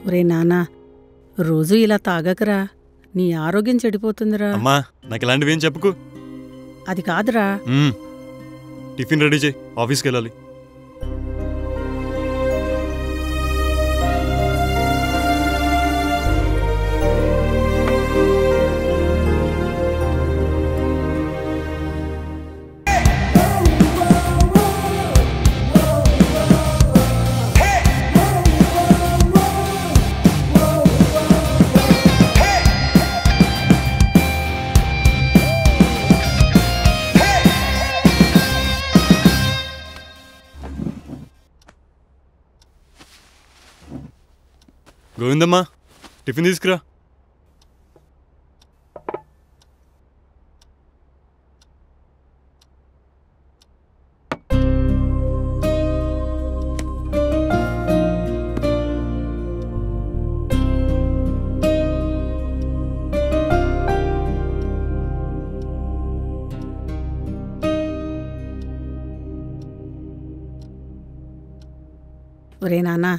ఒరే నాన్నా, రోజూ ఇలా తాగకరా, నీ ఆరోగ్యం చెడిపోతుందిరా. అమ్మా నాకు ఇలాంటివేం చెప్పుకు. అది కాదురా. టిఫిన్ రెడీ చేయి, ఆఫీస్కి వెళ్ళాలి. గోవిందమ్మా, టిఫిన్ తీసుకురా. ఒరే నాన్నా,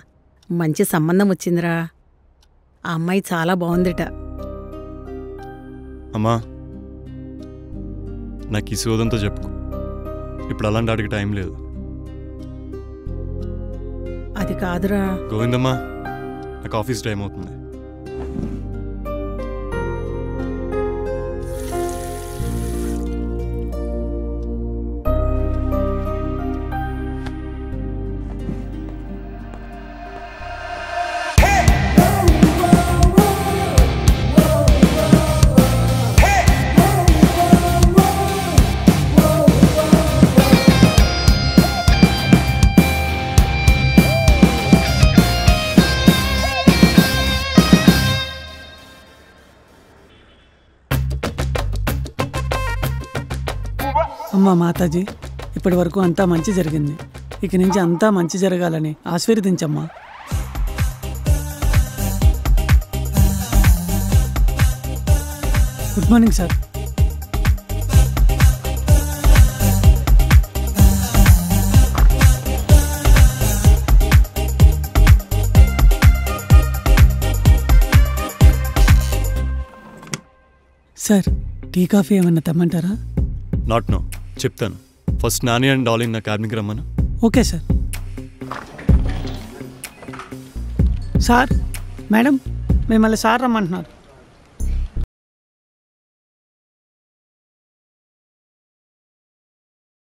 మంచి సంబంధం వచ్చిందిరా. ఆ అమ్మాయి చాలా బాగుందిట. అమ్మా నాకు ఈ సోదంతో చెప్పుకో, ఇప్పుడు అలాంటి వాడికి టైం లేదు. అది కాదురా. గోవిందమ్మా, నాకు ఆఫీస్ టైం అవుతుంది. అమ్మ మాతాజీ, ఇప్పటి వరకు అంతా మంచి జరిగింది. ఇక నుంచి అంతా మంచి జరగాలని ఆశీర్వదించమ్మా. Good morning sir. Sir, tea coffee ఏమన్నా తెమ్మంటారా? నాట్ నో, చెప్తాను. ఫస్ట్ నాని అండ్ డార్లింగ్ నా క్యాబిన్కి రమ్మను. Okay sir. సార్, మేడం మిమ్మల్ని సార్ రమ్మంటున్నారు.